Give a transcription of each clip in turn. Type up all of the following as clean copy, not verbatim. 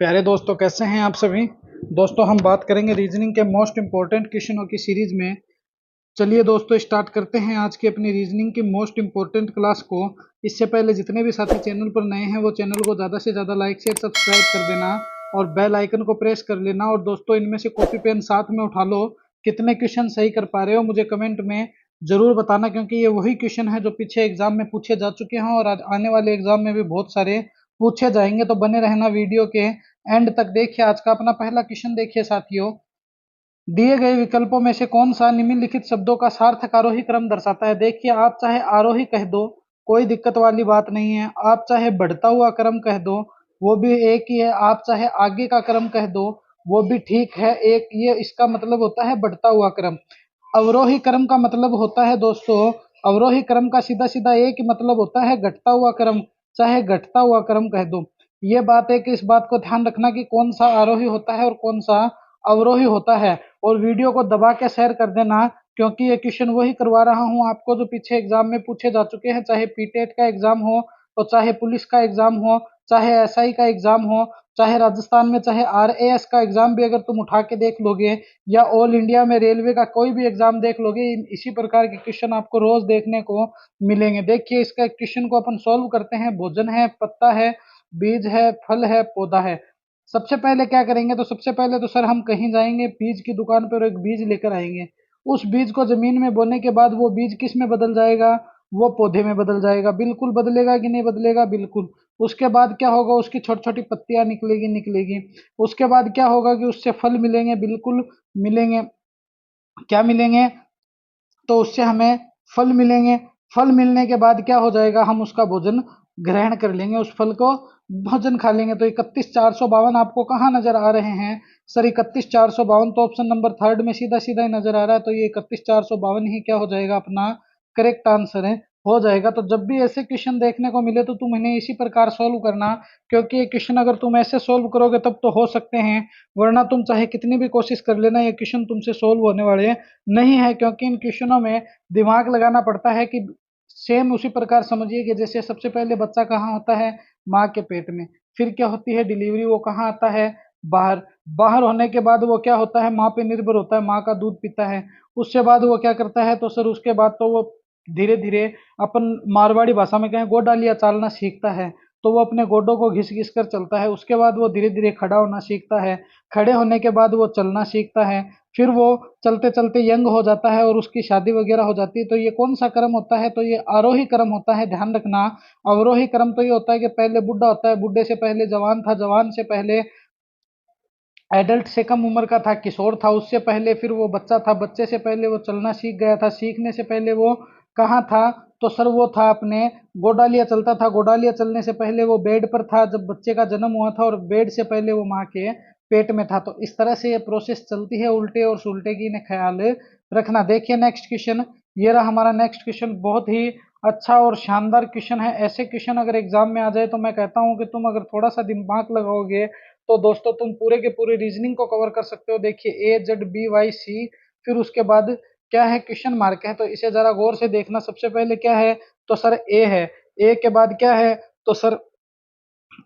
प्यारे दोस्तों, कैसे हैं आप सभी। दोस्तों, हम बात करेंगे रीजनिंग के मोस्ट इंपॉर्टेंट क्वेश्चनों की सीरीज में। चलिए दोस्तों, स्टार्ट करते हैं आज की अपनी रीजनिंग की मोस्ट इंपॉर्टेंट क्लास को। इससे पहले जितने भी साथी चैनल पर नए हैं वो चैनल को ज़्यादा से ज़्यादा लाइक शेयर सब्सक्राइब कर देना और बेल आइकन को प्रेस कर लेना। और दोस्तों, इनमें से कॉपी पेन साथ में उठा लो। कितने क्वेश्चन सही कर पा रहे हो मुझे कमेंट में जरूर बताना, क्योंकि ये वही क्वेश्चन है जो पीछे एग्जाम में पूछे जा चुके हैं और आने वाले एग्जाम में भी बहुत सारे पूछे जाएंगे। तो बने रहना वीडियो के एंड तक। देखिए आज का अपना पहला क्वेश्चन देखिए साथियों। दिए गए विकल्पों में से कौन सा निम्नलिखित शब्दों का सार्थक आरोही क्रम दर्शाता है। देखिए, आप चाहे आरोही कह दो, कोई दिक्कत वाली बात नहीं है। आप चाहे बढ़ता हुआ क्रम कह दो, वो भी एक ही है। आप चाहे आगे का क्रम कह दो, वो भी ठीक है। एक ये इसका मतलब होता है बढ़ता हुआ क्रम। अवरोही क्रम का मतलब होता है दोस्तों, अवरोही क्रम का सीधा सीधा एक ही मतलब होता है घटता हुआ क्रम। चाहे घटता हुआ क्रम कह दो। ये बात है कि इस बात को ध्यान रखना कि कौन सा आरोही होता है और कौन सा अवरोही होता है। और वीडियो को दबा के शेयर कर देना, क्योंकि ये क्वेश्चन वही करवा रहा हूँ आपको जो पीछे एग्जाम में पूछे जा चुके हैं। चाहे पीटेट का एग्जाम हो, तो चाहे पुलिस का एग्जाम हो, चाहे एसआई का एग्जाम हो, चाहे राजस्थान में चाहे आरएएस का एग्जाम भी अगर तुम उठा के देख लोगे, या ऑल इंडिया में रेलवे का कोई भी एग्जाम देख लोगे, इसी प्रकार के क्वेश्चन आपको रोज देखने को मिलेंगे। देखिए, इसका क्वेश्चन को अपन सोल्व करते हैं। भोजन है, पत्ता है, बीज है, फल है, पौधा है। सबसे पहले क्या करेंगे, तो सबसे पहले तो सर हम कहीं जाएंगे बीज की दुकान पर और एक बीज लेकर आएंगे। उस बीज को जमीन में बोने के बाद वो बीज किस में बदल जाएगा, वो पौधे में बदल जाएगा। बिल्कुल बदलेगा कि नहीं बदलेगा, बिल्कुल। उसके बाद क्या होगा, उसकी छोटी छोटी पत्तियां निकलेगी। उसके बाद क्या होगा कि उससे फल मिलेंगे, बिल्कुल मिलेंगे। क्या मिलेंगे, तो उससे हमें फल मिलेंगे। फल मिलने के बाद क्या हो जाएगा, हम उसका भोजन ग्रहण कर लेंगे, उस फल को भोजन खा लेंगे। तो 31,452 आपको कहाँ नजर आ रहे हैं सर? 31,452 तो ऑप्शन नंबर थर्ड में सीधा सीधा ही नजर आ रहा है। तो ये 31,452 ही क्या हो जाएगा, अपना करेक्ट आंसर है, हो जाएगा। तो जब भी ऐसे क्वेश्चन देखने को मिले तो तुम इन्हें इसी प्रकार सोल्व करना, क्योंकि ये क्वेश्चन अगर तुम ऐसे सोल्व करोगे तब तो हो सकते हैं, वरना तुम चाहे कितनी भी कोशिश कर लेना, ये क्वेश्चन तुमसे सोल्व होने वाले नहीं है। क्योंकि इन क्वेश्चनों में दिमाग लगाना पड़ता है कि सेम उसी प्रकार समझिए कि जैसे सबसे पहले बच्चा कहाँ होता है, माँ के पेट में। फिर क्या होती है डिलीवरी, वो कहाँ आता है, बाहर। बाहर होने के बाद वो क्या होता है, माँ पे निर्भर होता है, माँ का दूध पीता है। उससे बाद वो क्या करता है, तो सर उसके बाद तो वो धीरे धीरे, अपन मारवाड़ी भाषा में कहें, गोडालिया चालना सीखता है। तो वो अपने गोडों को घिस घिस कर चलता है। उसके बाद वो धीरे धीरे खड़ा होना सीखता है। खड़े होने के बाद वो चलना सीखता है। फिर वो चलते चलते यंग हो जाता है और उसकी शादी वगैरह हो जाती है। तो ये कौन सा क्रम होता है, तो ये आरोही क्रम होता है, ध्यान रखना। अवरोही क्रम तो ये होता है कि पहले बुढ़ा होता है, बुढ़े से पहले जवान था, जवान से पहले एडल्ट से कम उम्र का था, किशोर था, उससे पहले फिर वो बच्चा था, बच्चे से पहले वो चलना सीख गया था, सीखने से पहले वो कहाँ था, तो सर वो था अपने गोडालिया चलता था। गोडालिया चलने से पहले वो बेड पर था जब बच्चे का जन्म हुआ था, और बेड से पहले वो माँ के पेट में था। तो इस तरह से ये प्रोसेस चलती है, उल्टे और सुलटे की इन्हें ख्याल रखना। देखिए नेक्स्ट क्वेश्चन, ये रहा हमारा नेक्स्ट क्वेश्चन। बहुत ही अच्छा और शानदार क्वेश्चन है। ऐसे क्वेश्चन अगर एग्जाम में आ जाए तो मैं कहता हूँ कि तुम अगर थोड़ा सा दिमाग लगाओगे तो दोस्तों तुम पूरे के पूरे रीजनिंग को कवर कर सकते हो। देखिए A Z B Y C, फिर उसके बाद क्या है, क्वेश्चन मार्क है। तो इसे जरा गौर से देखना। सबसे पहले क्या है, तो सर ए है। ए के बाद क्या है, तो सर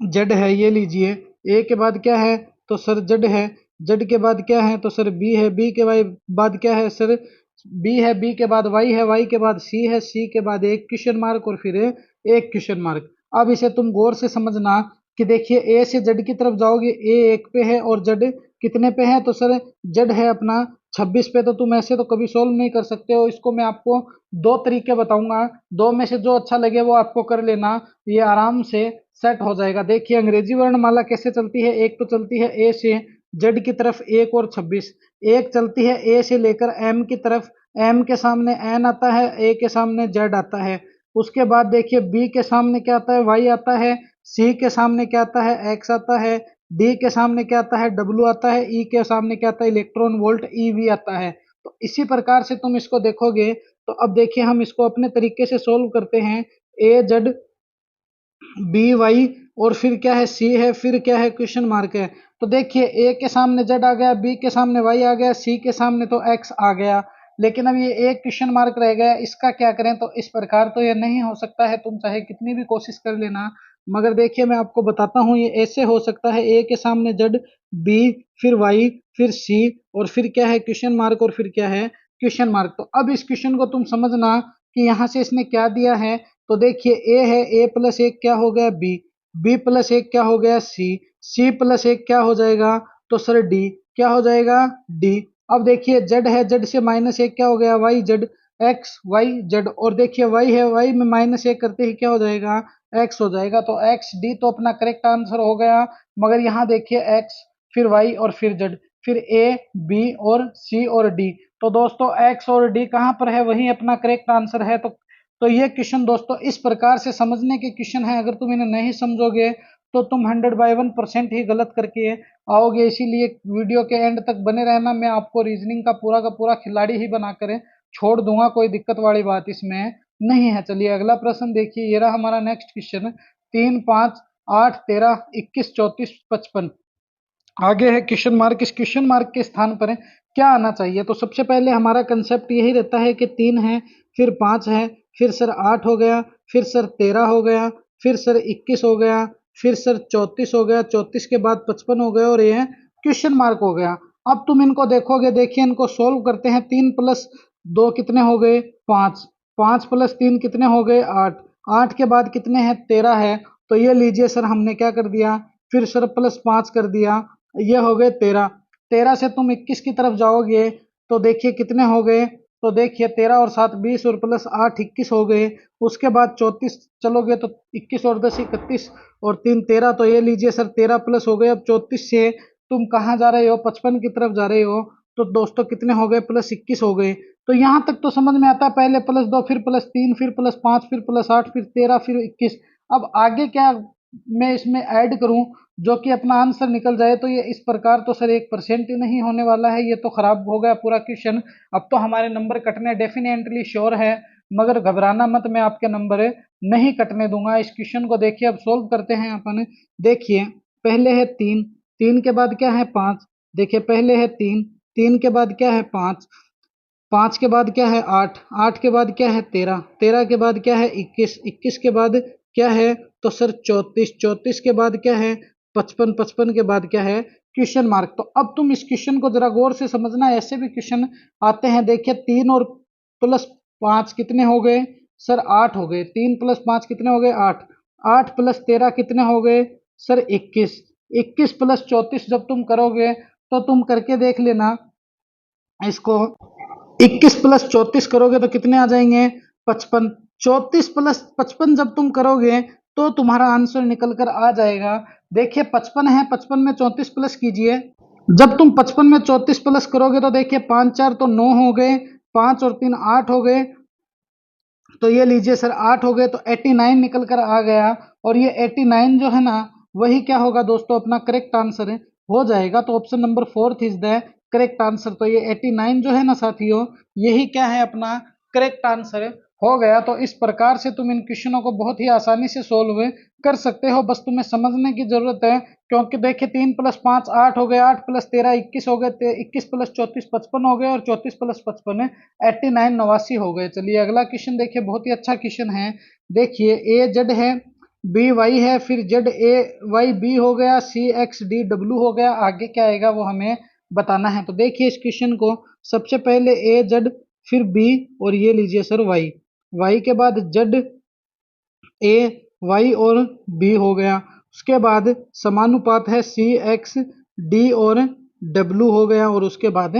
जेड है, ये लीजिए। ए के बाद क्या है, तो सर जेड है। जेड के बाद क्या है, तो सर बी है। बी के बाद क्या है सर, बी है। बी के बाद वाई है। वाई के बाद सी है। सी के बाद एक क्वेश्चन मार्क और फिर एक क्वेश्चन मार्क। अब इसे तुम गौर से समझना कि देखिए ए से जेड की तरफ जाओगे, ए एक पे है और जेड कितने पे है, तो सर जेड है अपना 26 पे। तो तुम ऐसे तो कभी सोल्व नहीं कर सकते हो। इसको मैं आपको दो तरीके बताऊंगा, दो में से जो अच्छा लगे वो आपको कर लेना, ये आराम से सेट हो जाएगा। देखिए अंग्रेजी वर्णमाला कैसे चलती है, एक तो चलती है ए से जेड की तरफ 1 और 26, एक चलती है ए से लेकर एम की तरफ, एम के सामने एन आता है, ए के सामने जेड आता है। उसके बाद देखिए बी के सामने क्या आता है, वाई आता है। सी के सामने क्या आता है, एक्स आता है। डी के सामने क्या आता है, डब्ल्यू आता है। ई के सामने क्या आता है, इलेक्ट्रॉन वोल्ट ईवी आता है। तो इसी प्रकार से तुम इसको देखोगे। तो अब देखिए हम इसको अपने तरीके से सोल्व करते हैं। ए जेड बी वाई और फिर क्या है, सी है, फिर क्या है, क्वेश्चन मार्क है। तो देखिए ए के सामने जेड आ गया, बी के सामने वाई आ गया, सी के सामने तो एक्स आ गया। लेकिन अब ये एक क्वेश्चन मार्क रह गया, इसका क्या करें। तो इस प्रकार तो ये नहीं हो सकता है, तुम चाहे कितनी भी कोशिश कर लेना, मगर देखिए मैं आपको बताता हूँ ये ऐसे हो सकता है, ए के सामने जेड, बी, फिर वाई, फिर सी, और फिर क्या है क्वेश्चन मार्क, और फिर क्या है क्वेश्चन मार्क। तो अब इस क्वेश्चन को तुम समझना कि यहाँ से इसने क्या दिया है। तो देखिए ए है, ए प्लस एक क्या हो गया बी, बी प्लस एक क्या हो गया सी, सी प्लस एक क्या हो जाएगा तो सर डी, क्या हो जाएगा डी। अब देखिए जेड है, जेड से माइनस एक क्या हो गया Y Z, X Y Z, और देखिए वाई है, वाई में माइनस एक करते ही क्या हो जाएगा एक्स हो जाएगा। तो एक्स डी तो अपना करेक्ट आंसर हो गया। मगर यहाँ देखिए एक्स, फिर वाई और फिर जेड, फिर ए बी और सी और डी। तो दोस्तों एक्स और डी कहाँ पर है, वही अपना करेक्ट आंसर है। तो ये क्वेश्चन दोस्तों इस प्रकार से समझने के क्वेश्चन है। अगर तुम इन्हें नहीं समझोगे तो तुम 100/1% ही गलत करके आओगे। इसीलिए वीडियो के एंड तक बने रहना, मैं आपको रीजनिंग का पूरा खिलाड़ी ही बनाकर छोड़ दूंगा, कोई दिक्कत वाली बात इसमें नहीं है। चलिए अगला प्रश्न देखिए, ये रहा हमारा नेक्स्ट क्वेश्चन। 3, 5, 8, 13, 21, 34, 55, आगे है क्वेश्चन मार्क। इस क्वेश्चन मार्क के स्थान पर क्या आना चाहिए। तो सबसे पहले हमारा कंसेप्ट यही रहता है कि 3 है, फिर 5 है, फिर सर 8 हो गया, फिर सर 13 हो गया, फिर सर 21 हो गया, फिर सर 34 हो गया, 34 के बाद 55 हो गया, और ये क्वेश्चन मार्क हो गया। अब तुम इनको देखोगे, देखिए इनको सोल्व करते हैं। 3 प्लस 2 कितने हो गए 5, 5 प्लस 3 कितने हो गए 8, 8 के बाद कितने हैं 13 है। तो ये लीजिए सर हमने क्या कर दिया, फिर सर प्लस 5 कर दिया, ये हो गए 13। 13 से तुम 21 की तरफ जाओगे तो देखिए कितने हो गए। तो देखिए 13 और 7 20 और प्लस 8 21 हो गए। उसके बाद 34 चलोगे तो 21 और 10 31 और 3 13। तो ये लीजिए सर 13 प्लस हो गए। अब 34 से तुम कहाँ जा रहे हो 55 की तरफ जा रहे हो। तो दोस्तों कितने हो गए प्लस 21 हो गए। तो यहाँ तक तो समझ में आता है, पहले प्लस 2 फिर प्लस 3 फिर प्लस 5 फिर प्लस 8 फिर 13 फिर 21। अब आगे क्या मैं इसमें ऐड करूं जो कि अपना आंसर निकल जाए। तो ये इस प्रकार तो सर 1% ही नहीं होने वाला है, ये तो खराब हो गया पूरा क्वेश्चन। अब तो हमारे नंबर कटने डेफिनेटली श्योर है, मगर घबराना मत, मैं आपके नंबर नहीं कटने दूंगा। इस क्वेश्चन को देखिए अब सोल्व करते हैं अपन। देखिए पहले है 3, 3 के बाद क्या है 5, देखिए पहले है 3, 3 के बाद क्या है 5, 5 के बाद क्या है 8, 8 के बाद क्या है 13, 13 के बाद क्या है 21, 21 के बाद क्या है तो सर 34, 34 के बाद क्या है 55, 55 के बाद क्या है क्वेश्चन मार्क। तो अब तुम इस क्वेश्चन को जरा गौर से समझना, ऐसे भी क्वेश्चन आते हैं। देखिए 3 और प्लस 5 कितने हो गए सर 8 हो गए, 3 प्लस 5 कितने हो गए 8, 8 प्लस 13 कितने हो गए सर 21, 21 प्लस 34 जब तुम करोगे तो तुम करके देख लेना इसको। 21 प्लस 34 करोगे तो कितने आ जाएंगे 55, 34 प्लस 55 जब तुम करोगे तो तुम्हारा आंसर निकल कर आ जाएगा। देखिए 55 है, 55 में 34 प्लस कीजिए। जब तुम 55 में 34 प्लस करोगे तो देखिए 5 4 तो 9 हो गए, 5 और 3 8 हो गए। तो ये लीजिए सर 8 हो गए, तो 89 निकल कर आ गया। और ये 89 जो है ना वही क्या होगा दोस्तों अपना करेक्ट आंसर हो जाएगा। तो option number 4 is the correct answer. तो ये 89 जो है ना साथियों, यही क्या है अपना करेक्ट आंसर हो गया। तो इस प्रकार से तुम इन क्वेश्चनों को बहुत ही आसानी से सोल्व कर सकते हो, बस तुम्हें समझने की जरूरत है। क्योंकि देखिए 3 प्लस 5 8 हो गए, 8 प्लस 13 21 हो गए, 21 प्लस 34 55 हो गए, और 34 प्लस 55 89 89 हो गए। चलिए अगला क्वेश्चन देखिए, बहुत ही अच्छा क्वेश्चन है। देखिए ए जेड है, बी वाई है, फिर जेड ए वाई बी हो गया, सी एक्स डी डब्ल्यू हो गया। आगे क्या आएगा वो हमें बताना है। तो देखिए इस क्वेश्चन को सबसे पहले ए जेड, फिर बी, और ये लीजिए सर वाई, वाई के बाद जेड ए वाई और बी हो गया। उसके बाद समानुपात है सी एक्स डी और डब्ल्यू हो गया, और उसके बाद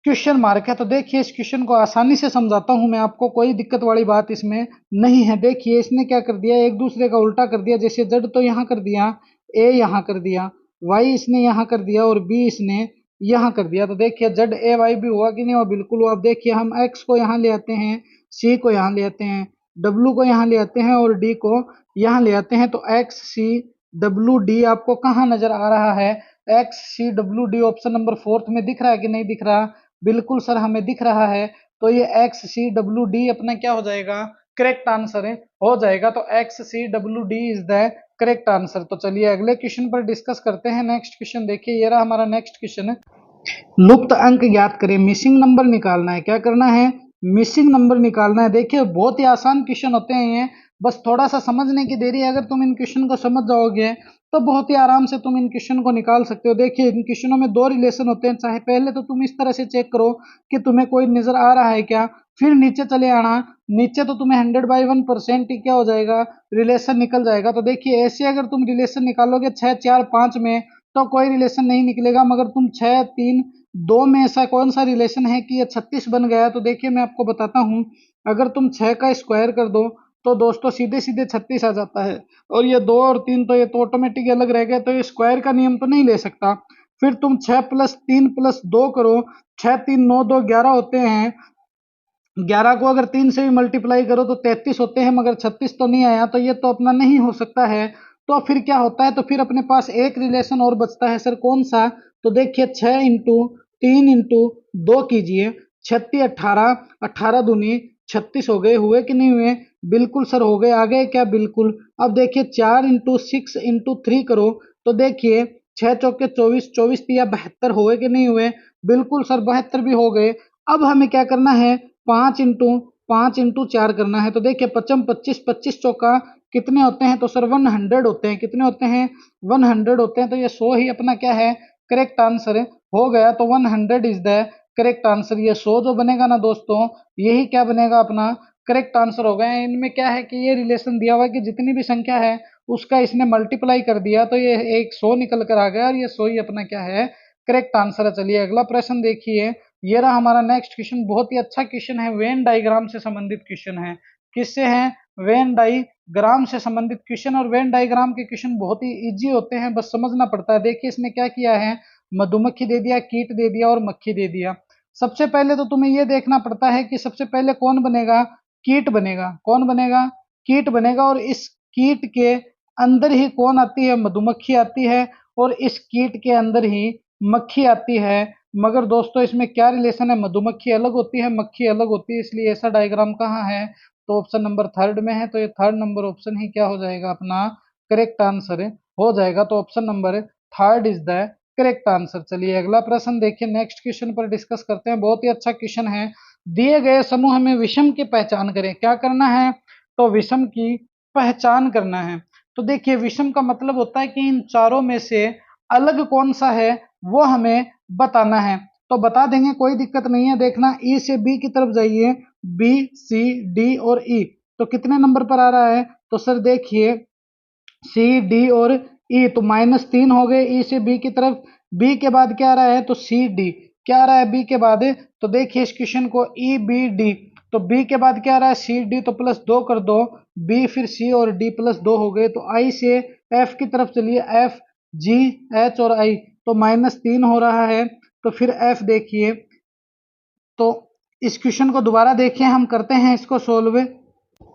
क्वेश्चन मार्क है। तो देखिए इस क्वेश्चन को आसानी से समझाता हूं मैं आपको, कोई दिक्कत वाली बात इसमें नहीं है। देखिए इसने क्या कर दिया, एक दूसरे का उल्टा कर दिया। जैसे जेड तो यहाँ कर दिया, ए यहाँ कर दिया, वाई इसने यहाँ कर दिया, और बी इसने यहाँ कर दिया। तो देखिए जेड ए वाई भी हुआ कि नहीं हुआ, बिल्कुल हुआ। अब देखिए हम एक्स को यहाँ ले आते हैं, सी को यहाँ ले आते हैं, डब्ल्यू को यहाँ ले आते हैं, और डी को यहाँ ले आते हैं। तो एक्स सी डब्ल्यू डी आपको कहाँ नजर आ रहा है, X C W D option number 4 में दिख रहा है कि नहीं दिख रहा, बिल्कुल सर हमें दिख रहा है। तो ये एक्स सी डब्ल्यू डी अपना क्या हो जाएगा करेक्ट आंसर हो जाएगा। तो X C W D is the correct answer. तो चलिए अगले क्वेश्चन पर डिस्कस करते हैं। नेक्स्ट क्वेश्चन देखिए, ये रहा हमारा नेक्स्ट क्वेश्चन। लुप्त अंक ज्ञात करें, मिसिंग नंबर निकालना है। क्या करना है, मिसिंग नंबर निकालना है। देखिए बहुत ही आसान क्वेश्चन होते हैं ये, बस थोड़ा सा समझने की देरी है। अगर तुम इन क्वेश्चन को समझ जाओगे तो बहुत ही आराम से तुम इन क्वेश्चन को निकाल सकते हो। देखिए इन क्वेश्चनों में दो रिलेशन होते हैं, चाहे पहले तो तुम इस तरह से चेक करो कि तुम्हें कोई नजर आ रहा है क्या, फिर नीचे चले आना। नीचे तो तुम्हें 100/1% ही क्या हो जाएगा, रिलेशन निकल जाएगा। तो देखिए ऐसे अगर तुम रिलेशन निकालोगे 6 4 5 में तो कोई रिलेशन नहीं निकलेगा, मगर तुम 6 3 2 में ऐसा कौन सा रिलेशन है कि ये 36 बन गया। तो देखिए मैं आपको बताता हूँ, अगर तुम 6 का स्क्वायर कर दो तो दोस्तों सीधे सीधे 36 आ जाता है। और ये 2 और 3 तो ये तो ऑटोमेटिक अलग रह गए, तो ये स्क्वायर का नियम तो नहीं ले सकता। फिर तुम 6 + 3 + 2 करो, 6 3 9 2 11 होते हैं। 11 को अगर 3 से भी मल्टीप्लाई करो तो 33 होते हैं, मगर 36 तो नहीं आया, तो ये तो अपना नहीं हो सकता है। तो फिर क्या होता है, तो फिर अपने पास एक रिलेशन और बचता है सर, कौन सा? तो देखिए 6 इंटू 3 इंटू 2 कीजिए, 36 18, 18 दूनी 36 हो गए, हुए कि नहीं हुए? बिल्कुल सर हो गए। आ गए क्या? बिल्कुल। अब देखिए 4 इंटू 6 इंटू 3 करो, तो देखिए 6 चौके 24, 24 तिया 72 हुए कि नहीं हुए? बिल्कुल सर 72 भी हो गए। अब हमें क्या करना है, 5 इंटू 4 करना है। तो देखिए 55 25, 25 चौका कितने होते हैं? तो सर 100 होते हैं। कितने होते हैं? 100 होते हैं। तो ये 100 ही अपना क्या है, करेक्ट आंसर हो गया। तो 100 इज द करेक्ट आंसर। ये 100 जो बनेगा ना दोस्तों, यही क्या बनेगा, अपना करेक्ट आंसर हो गया। इनमें क्या है कि ये रिलेशन दिया हुआ है कि जितनी भी संख्या है उसका इसने मल्टीप्लाई कर दिया, तो ये एक 100 निकल कर आ गया, और ये 100 ही अपना क्या है, करेक्ट आंसर है। चलिए अगला प्रश्न देखिए, ये रहा हमारा नेक्स्ट क्वेश्चन। बहुत ही अच्छा क्वेश्चन है, वेन डायग्राम से संबंधित क्वेश्चन है। किससे है? वेन डायग्राम से संबंधित क्वेश्चन। और वेन डायग्राम के क्वेश्चन बहुत ही इजी होते हैं, बस समझना पड़ता है। देखिए इसने क्या किया है, मधुमक्खी दे दिया, कीट दे दिया और मक्खी दे दिया। सबसे पहले तो तुम्हें यह देखना पड़ता है कि सबसे पहले कौन बनेगा, कीट बनेगा। कौन बनेगा? कीट बनेगा। और इस कीट के अंदर ही कौन आती है? मधुमक्खी आती है। और इस कीट के अंदर ही मक्खी आती है। मगर दोस्तों इसमें क्या रिलेशन है, मधुमक्खी अलग होती है, मक्खी अलग होती है, इसलिए ऐसा डायग्राम कहाँ है, तो ऑप्शन नंबर 3 में है। तो ये 3 नंबर ऑप्शन ही क्या हो जाएगा, अपना करेक्ट आंसर हो जाएगा। तो option number 3 is the correct answer. चलिए अगला प्रश्न देखिए, नेक्स्ट क्वेश्चन पर डिस्कस करते हैं। बहुत ही अच्छा क्वेश्चन है। दिए गए समूह में विषम की पहचान करें। क्या करना है? तो विषम की पहचान करना है। तो देखिए विषम का मतलब होता है कि इन चारों में से अलग कौन सा है वो हमें बताना है। तो बता देंगे, कोई दिक्कत नहीं है। देखना ई से बी की तरफ जाइए, बी सी डी और ई, तो कितने नंबर पर आ रहा है? तो सर देखिए सी डी और ई, तो -3 हो गए ई से बी की तरफ। बी के बाद क्या आ रहा है? तो सी डी। क्या आ रहा है बी के बाद? तो देखिए इस क्वेश्चन को ई बी डी, तो बी के बाद क्या आ रहा है? सी डी, तो +2 कर दो, बी फिर सी और डी +2 हो गए। तो आई से एफ की तरफ चलिए, एफ जी एच और आई, तो -3 हो रहा है। तो फिर एफ देखिए, तो इस क्वेश्चन को दोबारा देखिए, हम करते हैं इसको सोल्व।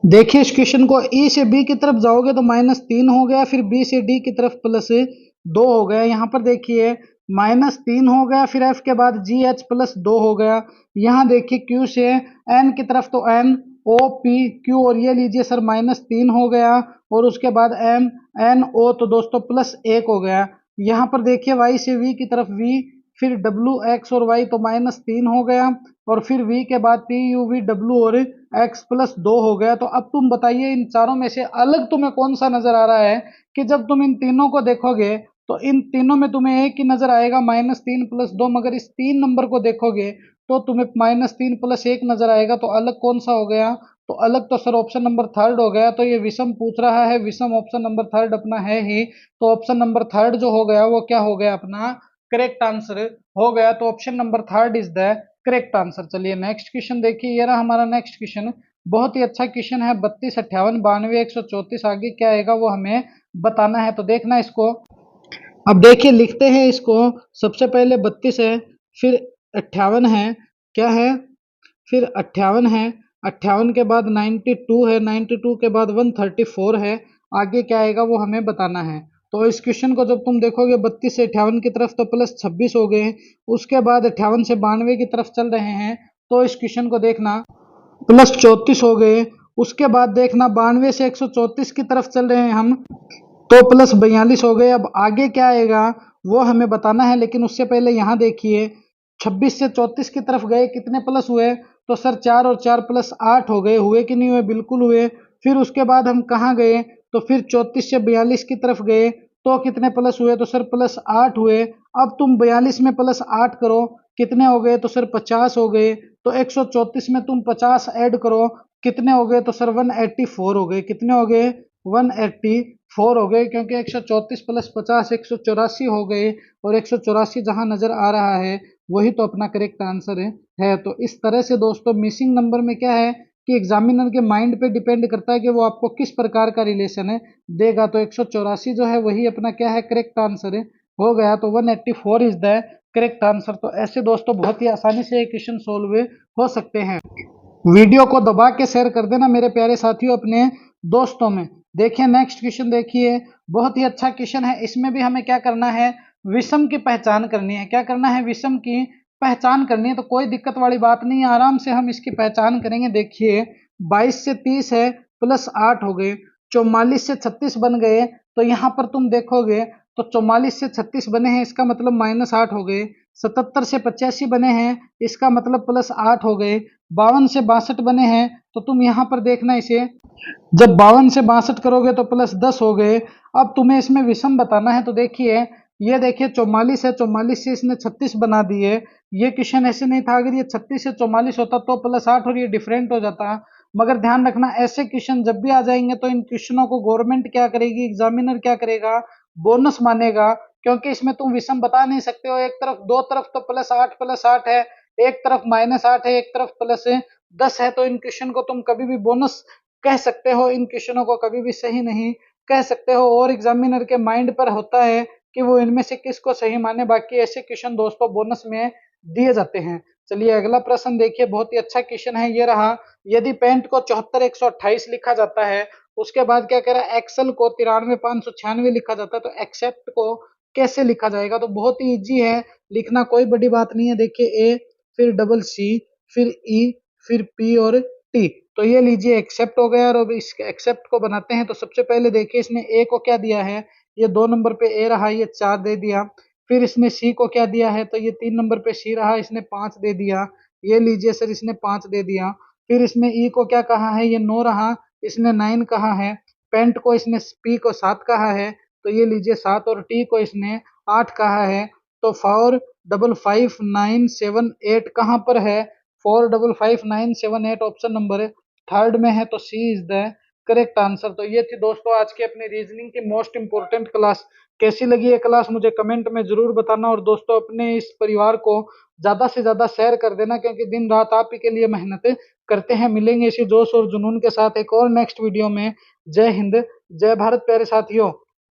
देखिए इस क्वेश्चन को, ई से बी की तरफ जाओगे तो -3 हो गया, फिर बी से डी की तरफ +2 हो गया। यहाँ पर देखिए -3 हो गया, फिर एफ के बाद जी एच +2 हो गया। यहाँ देखिए क्यू से एन की तरफ, तो एन ओ पी क्यू, और ये लीजिए सर -3 हो गया। और उसके बाद एम एन ओ, तो दोस्तों +1 हो गया। यहाँ पर देखिए वाई से वी की तरफ, वी फिर डब्ल्यू एक्स और वाई, तो -3 हो गया। और फिर वी के बाद पी यू वी डब्ल्यू और एक्स +2 हो गया। तो अब तुम बताइए इन चारों में से अलग तुम्हें कौन सा नजर आ रहा है, कि जब तुम इन तीनों को देखोगे तो इन तीनों में तुम्हें एक ही नजर आएगा, -3 + 2, मगर इस 3 नंबर को देखोगे तो तुम्हें -3 + 1 नजर आएगा। तो अलग कौन सा हो गया? तो अलग तो सर ऑप्शन नंबर 3 हो गया। तो ये विषम पूछ रहा है, विषम ऑप्शन नंबर 3 अपना है ही। तो ऑप्शन नंबर 3 जो हो गया वो क्या हो गया, अपना करेक्ट आंसर हो गया। तो option number 3 is the correct answer. चलिए नेक्स्ट क्वेश्चन देखिए, ये रहा हमारा नेक्स्ट क्वेश्चन। बहुत ही अच्छा क्वेश्चन है, 32 58 92 134, आगे क्या आएगा वो हमें बताना है। तो देखना इसको, अब देखिए लिखते हैं इसको। सबसे पहले 32 है, फिर 58 है, क्या है, फिर 58 है, 58 के बाद 92 है, 92 के बाद 134 है। आगे क्या आएगा वो हमें बताना है। तो इस क्वेश्चन को जब तुम देखोगे 32 से 58 की तरफ तो +26 हो गए, उसके बाद 58 से 92 की तरफ चल रहे हैं, तो इस क्वेश्चन को देखना +34 हो गए। उसके बाद देखना 92 से 134 की तरफ चल रहे हैं हम, तो +42 हो गए। अब आगे क्या आएगा वो हमें बताना है, लेकिन उससे पहले यहाँ देखिए 26 से 34 की तरफ गए, कितने प्लस हुए? तो सर 4 और 4 +8 हो गए, हुए कि नहीं हुए? बिल्कुल हुए। फिर उसके बाद हम कहाँ गए, तो फिर 34 से 42 की तरफ गए, तो कितने प्लस हुए, तो सर प्लस 8 हुए। अब तुम 42 में प्लस 8 करो, कितने हो गए, तो सर 50 हो गए। तो 134 में तुम 50 ऐड करो, कितने हो गए, तो सर 184 हो गए। कितने हो गए, 184 हो गए, क्योंकि 134 प्लस 50 184 हो गए, और 184 जहां नजर आ रहा है वही तो अपना करेक्ट आंसर है। तो इस तरह से दोस्तों मिसिंग नंबर में क्या है कि एग्जामिनर के माइंड पे डिपेंड करता है कि वो आपको किस प्रकार का रिलेशन है देगा। तो 184 जो है वही अपना क्या है, करेक्ट आंसर हो गया। तो 184 इज द करेक्ट आंसर। तो ऐसे दोस्तों बहुत ही आसानी से ये क्वेश्चन सोल्व हो सकते हैं। वीडियो को दबा के शेयर कर देना मेरे प्यारे साथियों अपने दोस्तों में। देखिए नेक्स्ट क्वेश्चन, देखिए बहुत ही अच्छा क्वेश्चन है। इसमें भी हमें क्या करना है, विषम की पहचान करनी है। क्या करना है, विषम की पहचान करनी है। तो कोई दिक्कत वाली बात नहीं है, आराम से हम इसकी पहचान करेंगे। देखिए 22 से 30 है, प्लस 8 हो गए। 44 से 36 बन गए, तो यहाँ पर तुम देखोगे तो 44 से 36 बने हैं, इसका मतलब -8 हो गए। 77 से 85 बने हैं, इसका मतलब प्लस 8 हो गए। 52 से 62 बने हैं, तो तुम यहाँ पर देखना इसे, जब 52 से 62 करोगे तो प्लस 10 हो गए। अब तुम्हें इसमें विषम बताना है। तो देखिए ये देखिए 44 है, 44 से इसने 36 बना दिए। ये क्वेश्चन ऐसे नहीं था, अगर ये 36 से 44 होता तो प्लस 8 और ये डिफरेंट हो जाता। मगर ध्यान रखना ऐसे क्वेश्चन जब भी आ जाएंगे तो इन क्वेश्चनों को गवर्नमेंट क्या करेगी, एग्जामिनर क्या करेगा, बोनस मानेगा। क्योंकि इसमें तुम विषम बता नहीं सकते हो, एक तरफ दो तरफ तो प्लस 8 है, एक तरफ -8 है, एक तरफ प्लस 10 है। तो इन क्वेश्चन को तुम कभी भी बोनस कह सकते हो, इन क्वेश्चनों को कभी भी सही नहीं कह सकते हो। और एग्जामिनर के माइंड पर होता है कि वो इनमें से किसको सही माने। बाकी ऐसे क्वेश्चन दोस्तों बोनस में दिए जाते हैं। चलिए अगला प्रश्न देखिए, बहुत ही अच्छा क्वेश्चन है ये रहा। यदि पेंट को 74 128 लिखा जाता है, उसके बाद क्या कह रहा है, एक्सेल को 93 596 लिखा जाता है, तो एक्सेप्ट को कैसे लिखा जाएगा। तो बहुत ही इजी है लिखना, कोई बड़ी बात नहीं है। देखिए ए, फिर डबल सी, फिर ई, फिर पी और टी। तो ये लीजिए एक्सेप्ट हो गया। और अब इस एक्सेप्ट को बनाते हैं। तो सबसे पहले देखिए इसने ए को क्या दिया है, ये 2 नंबर पे ए रहा, ये 4 दे दिया। फिर इसने सी को क्या दिया है, तो ये 3 नंबर पे सी रहा, इसने 5 दे दिया। ये लीजिए सर इसने 5 दे दिया। फिर इसने ई को क्या कहा है, ये 9 रहा, इसने 9 कहा है। पेंट को इसने पी को 7 कहा है, तो ये लीजिए 7। और टी को इसने 8 कहा है। तो 4 5 5 9 7 8 कहाँ पर है, 4 5 5 9 7 8 ऑप्शन नंबर थर्ड में है। तो सी इज द करेक्ट आंसर। तो ये थी दोस्तों आज की अपनी रीजनिंग की मोस्ट इंपोर्टेंट क्लास। कैसी लगी ये क्लास मुझे कमेंट में जरूर बताना। और दोस्तों अपने इस परिवार को ज्यादा से ज्यादा शेयर कर देना, क्योंकि दिन रात आप ही के लिए मेहनत करते हैं। मिलेंगे इसी जोश और जुनून के साथ एक और नेक्स्ट वीडियो में। जय हिंद, जय भारत प्यारे साथियों।